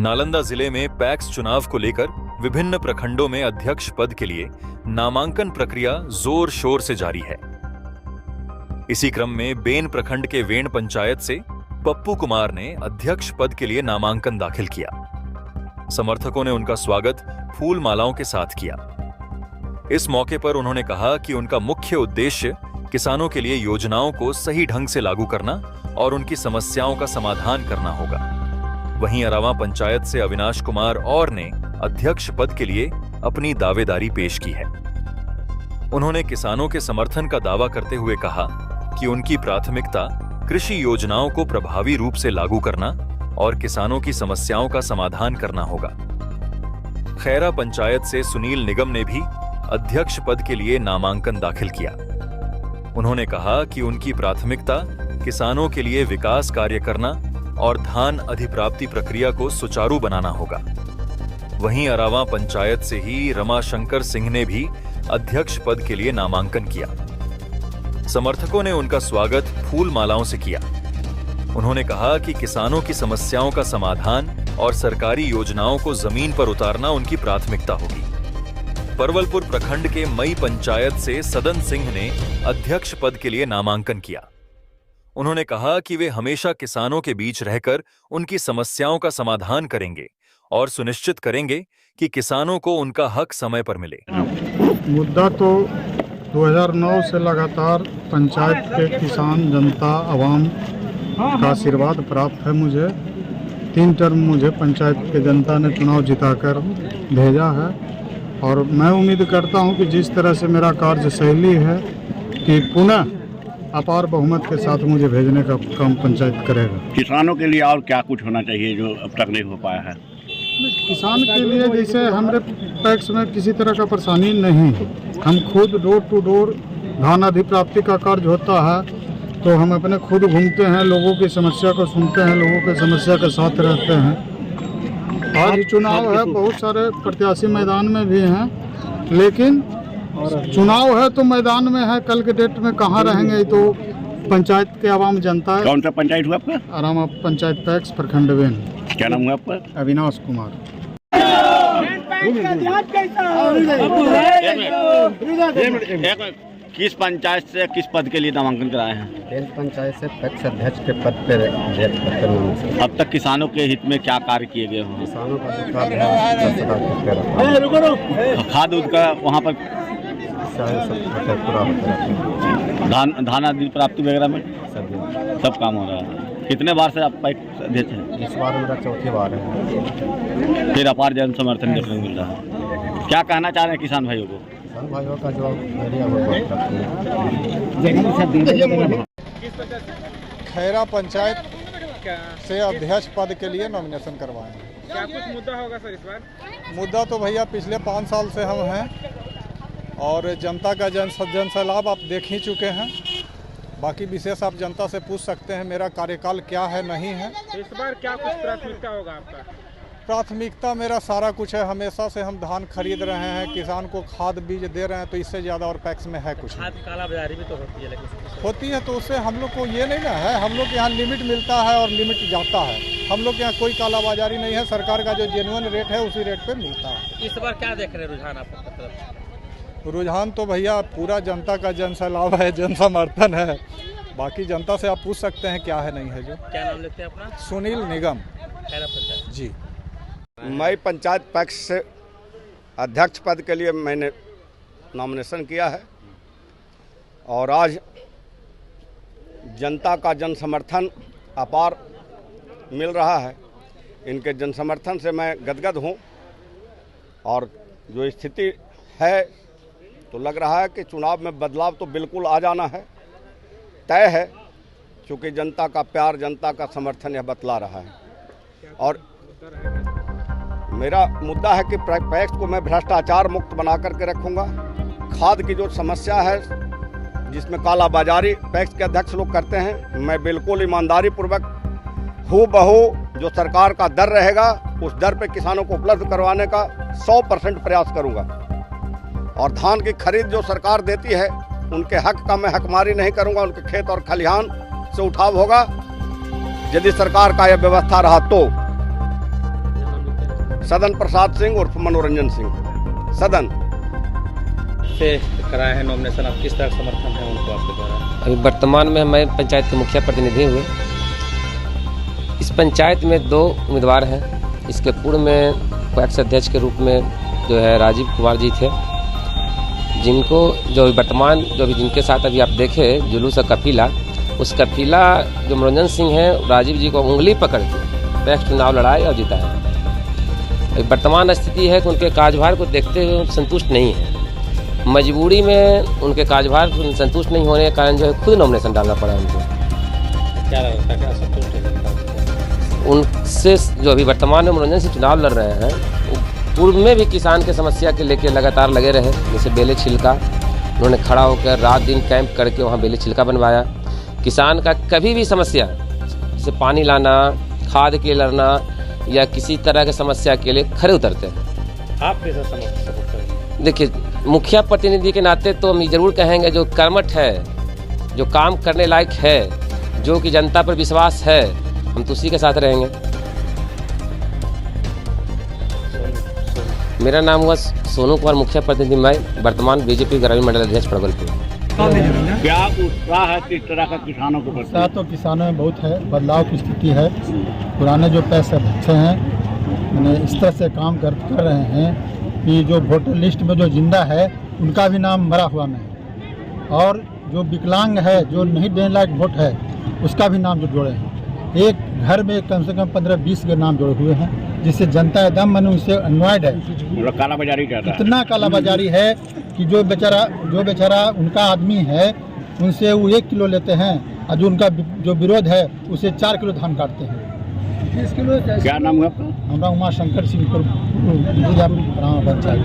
नालंदा जिले में पैक्स चुनाव को लेकर विभिन्न प्रखंडों में अध्यक्ष पद के लिए नामांकन प्रक्रिया जोर शोर से जारी है। इसी क्रम में बेन प्रखंड के वेण पंचायत से पप्पू कुमार ने अध्यक्ष पद के लिए नामांकन दाखिल किया। समर्थकों ने उनका स्वागत फूल मालाओं के साथ किया। इस मौके पर उन्होंने कहा कि उनका मुख्य उद्देश्य किसानों के लिए योजनाओं को सही ढंग से लागू करना और उनकी समस्याओं का समाधान करना होगा। वहीं अरावा पंचायत से अविनाश कुमार और ने अध्यक्ष पद के लिए अपनी दावेदारी पेश की है। उन्होंने किसानों के समर्थन का दावा करते हुए कहा कि उनकी प्राथमिकता कृषि योजनाओं को प्रभावी रूप से लागू करना और किसानों की समस्याओं का समाधान करना होगा। खैरा पंचायत से सुनील निगम ने भी अध्यक्ष पद के लिए नामांकन दाखिल किया। उन्होंने कहा कि उनकी प्राथमिकता किसानों के लिए विकास कार्य करना और धान अधिप्राप्ति प्रक्रिया को सुचारू बनाना होगा। वहीं अरावा पंचायत से ही रमाशंकर सिंह ने भी अध्यक्ष पद के लिए नामांकन किया। समर्थकों ने उनका स्वागत फूल मालाओं से किया। उन्होंने कहा कि किसानों की समस्याओं का समाधान और सरकारी योजनाओं को जमीन पर उतारना उनकी प्राथमिकता होगी। परवलपुर प्रखंड के मई पंचायत से सदन सिंह ने अध्यक्ष पद के लिए नामांकन किया। उन्होंने कहा कि वे हमेशा किसानों के बीच रहकर उनकी समस्याओं का समाधान करेंगे और सुनिश्चित करेंगे कि किसानों को उनका हक समय पर मिले। मुद्दा तो 2009 से लगातार पंचायत के किसान जनता आवाम का आशीर्वाद प्राप्त है। मुझे 3 टर्म मुझे पंचायत के जनता ने चुनाव जिताकर भेजा है और मैं उम्मीद करता हूं कि जिस तरह से मेरा कार्यशैली है कि पुनः अपार बहुमत के साथ मुझे भेजने का काम पंचायत करेगा। किसानों के लिए और क्या कुछ होना चाहिए जो अब तक नहीं हो पाया है? किसान के लिए जैसे हमारे पैक्स में किसी तरह का परेशानी नहीं है। हम खुद डोर टू डोर धान अधिप्राप्ति का कार्य होता है तो हम अपने खुद घूमते हैं, लोगों की समस्या को सुनते हैं, लोगों की समस्या के साथ रहते हैं। आज चुनाव है, बहुत सारे प्रत्याशी मैदान में भी हैं, लेकिन चुनाव है तो मैदान में है, कल के डेट में कहाँ रहेंगे तो पंचायत के आवाम जनता है। कौन सा पंचायत हुआ आपका? आरामा पंचायत पैक्स प्रखंड वेन। क्या नाम हुआ आपका? अविनाश कुमार। किस पंचायत से किस पद के लिए नामांकन कराए हैं? बेन पंचायत से पैक्स अध्यक्ष के पद पर अब तक किसानों के हित में क्या कार्य किए गए हों? किसानों का खाद उद का वहाँ पर पूरा होता है। धान आदि प्राप्ति वगैरह में सब काम हो रहा है। कितने बार से आप पैक्स अध्यक्ष हैं? इस बार मेरा 4थी बार है। फिर अपार जन समर्थन देखने को मिल रहा है। क्या कहना चाह रहे हैं किसान भाइयों को? किसान भाइयों का जो खैरा पंचायत से अध्यक्ष पद के लिए नॉमिनेशन करवाए हैं। क्या कुछ मुद्दा होगा सर इस बार? मुद्दा तो भैया पिछले 5 साल से हम हैं और जनता का जन सैलाब आप देख ही चुके हैं। बाकी विशेष आप जनता से पूछ सकते हैं मेरा कार्यकाल क्या है नहीं है। तो इस बार क्या कुछ प्राथमिकता होगा आपका? प्राथमिकता मेरा सारा कुछ है। हमेशा से हम धान खरीद रहे हैं, किसान को खाद बीज दे रहे हैं, तो इससे ज़्यादा और पैक्स में है कुछ? खाद की कालाबाजारी भी तो होती है, लेकिन होती है तो उससे हम लोग को ये नहीं ना है। हम लोग के यहाँ लिमिट मिलता है और लिमिट जाता है। हम लोग के यहाँ कोई कालाबाजारी नहीं है। सरकार का जो जेन्युइन रेट है उसी रेट पे मिलता है। इस बार क्या देख रहे हैं रुझान आपका तरफ? रुझान तो भैया पूरा जनता का जन सैलाब है, जन समर्थन है। बाकी जनता से आप पूछ सकते हैं क्या है नहीं है। जो क्या नाम लेते हैं अपना? सुनील निगम, खैरा पंचायत जी। मई पंचायत पैक्स से अध्यक्ष पद के लिए मैंने नॉमिनेशन किया है और आज जनता का जन समर्थन अपार मिल रहा है। इनके जन समर्थन से मैं गदगद हूँ और जो स्थिति है तो लग रहा है कि चुनाव में बदलाव तो बिल्कुल आ जाना है, तय है, क्योंकि जनता का प्यार, जनता का समर्थन यह बतला रहा है। और मेरा मुद्दा है कि पैक्स को मैं भ्रष्टाचार मुक्त बना करके रखूँगा। खाद की जो समस्या है जिसमें कालाबाजारी पैक्स के अध्यक्ष लोग करते हैं, मैं बिल्कुल ईमानदारी पूर्वक हूबहू जो सरकार का दर रहेगा उस दर पे किसानों को उपलब्ध करवाने का 100% प्रयास करूँगा। और धान की खरीद जो सरकार देती है उनके हक का मैं हकमारी नहीं करूँगा। उनके खेत और खलिहान से उठाव होगा। यदि सरकार का यह व्यवस्था रहा तो सदन प्रसाद सिंह उर्फ मनोरंजन सिंह सदन से कराए हैं नॉमिनेशन, आप किस तरह समर्थन है उनको आपके द्वारा? अभी वर्तमान में मैं पंचायत के मुखिया प्रतिनिधि हुए। इस पंचायत में 2 उम्मीदवार हैं। इसके पूर्व में पैक्स अध्यक्ष के रूप में जो है राजीव कुमार जी थे, जिनको जो वर्तमान जो भी जिनके साथ अभी आप देखे जुलूस और कफीला, उस कफीला जो मनोरंजन सिंह हैं राजीव जी को उंगली पकड़ के पैक्स चुनाव लड़ाए और जिताए। अभी वर्तमान स्थिति है कि उनके कार्यभार को देखते हुए संतुष्ट नहीं है। मजबूरी में उनके कार्यभार संतुष्ट नहीं होने के कारण जो है खुद नॉमिनेशन डालना पड़ा उनको। क्या लगता है, क्या संतुष्ट है? उनसे जो अभी वर्तमान में मनोरंजन से चुनाव लड़ रहे हैं, पूर्व में भी किसान के समस्या के लेके लगातार लगे रहे। जैसे बेले छिलका, उन्होंने खड़ा होकर रात दिन कैंप करके वहाँ बेले छिलका बनवाया। किसान का कभी भी समस्या जैसे पानी लाना, खाद के लड़ना या किसी तरह की समस्या के लिए खड़े उतरते हैं। आप कैसा सपोर्ट करेंगे? देखिए, मुखिया प्रतिनिधि के नाते तो हम ये जरूर कहेंगे जो कर्मठ है, जो काम करने लायक है, जो कि जनता पर विश्वास है, हम तो उसी के साथ रहेंगे। मेरा नाम हुआ सोनू कुमार, मुखिया प्रतिनिधि मैं, वर्तमान बीजेपी ग्रामीण मंडल अध्यक्ष प्रबलपुर। क्या उत्साह है किस तरह का किसानों को? उत्साह तो किसानों में बहुत है, बदलाव की स्थिति है। पुराने जो पैक्स अध्यक्ष हैं मैंने इस तरह से काम कर रहे हैं कि जो वोटर लिस्ट में जो जिंदा है उनका भी नाम मरा हुआ नहीं, और जो विकलांग है, जो नहीं देने लायक वोट है, उसका भी नाम जो जोड़े हैं। एक घर में कम से कम 15-20 के नाम जोड़े हुए हैं, जिससे जनता एकदम मन उनसे अनवाइड है। कालाबाजारी कर रहा है। इतना कालाबाजारी है कि जो बेचारा उनका आदमी है, उनसे वो 1 किलो लेते हैं, और जो उनका जो विरोध है उसे 4 किलो धान काटते हैं। क्या नाम है आपका? हमारा उमा शंकर सिंह पंचायत।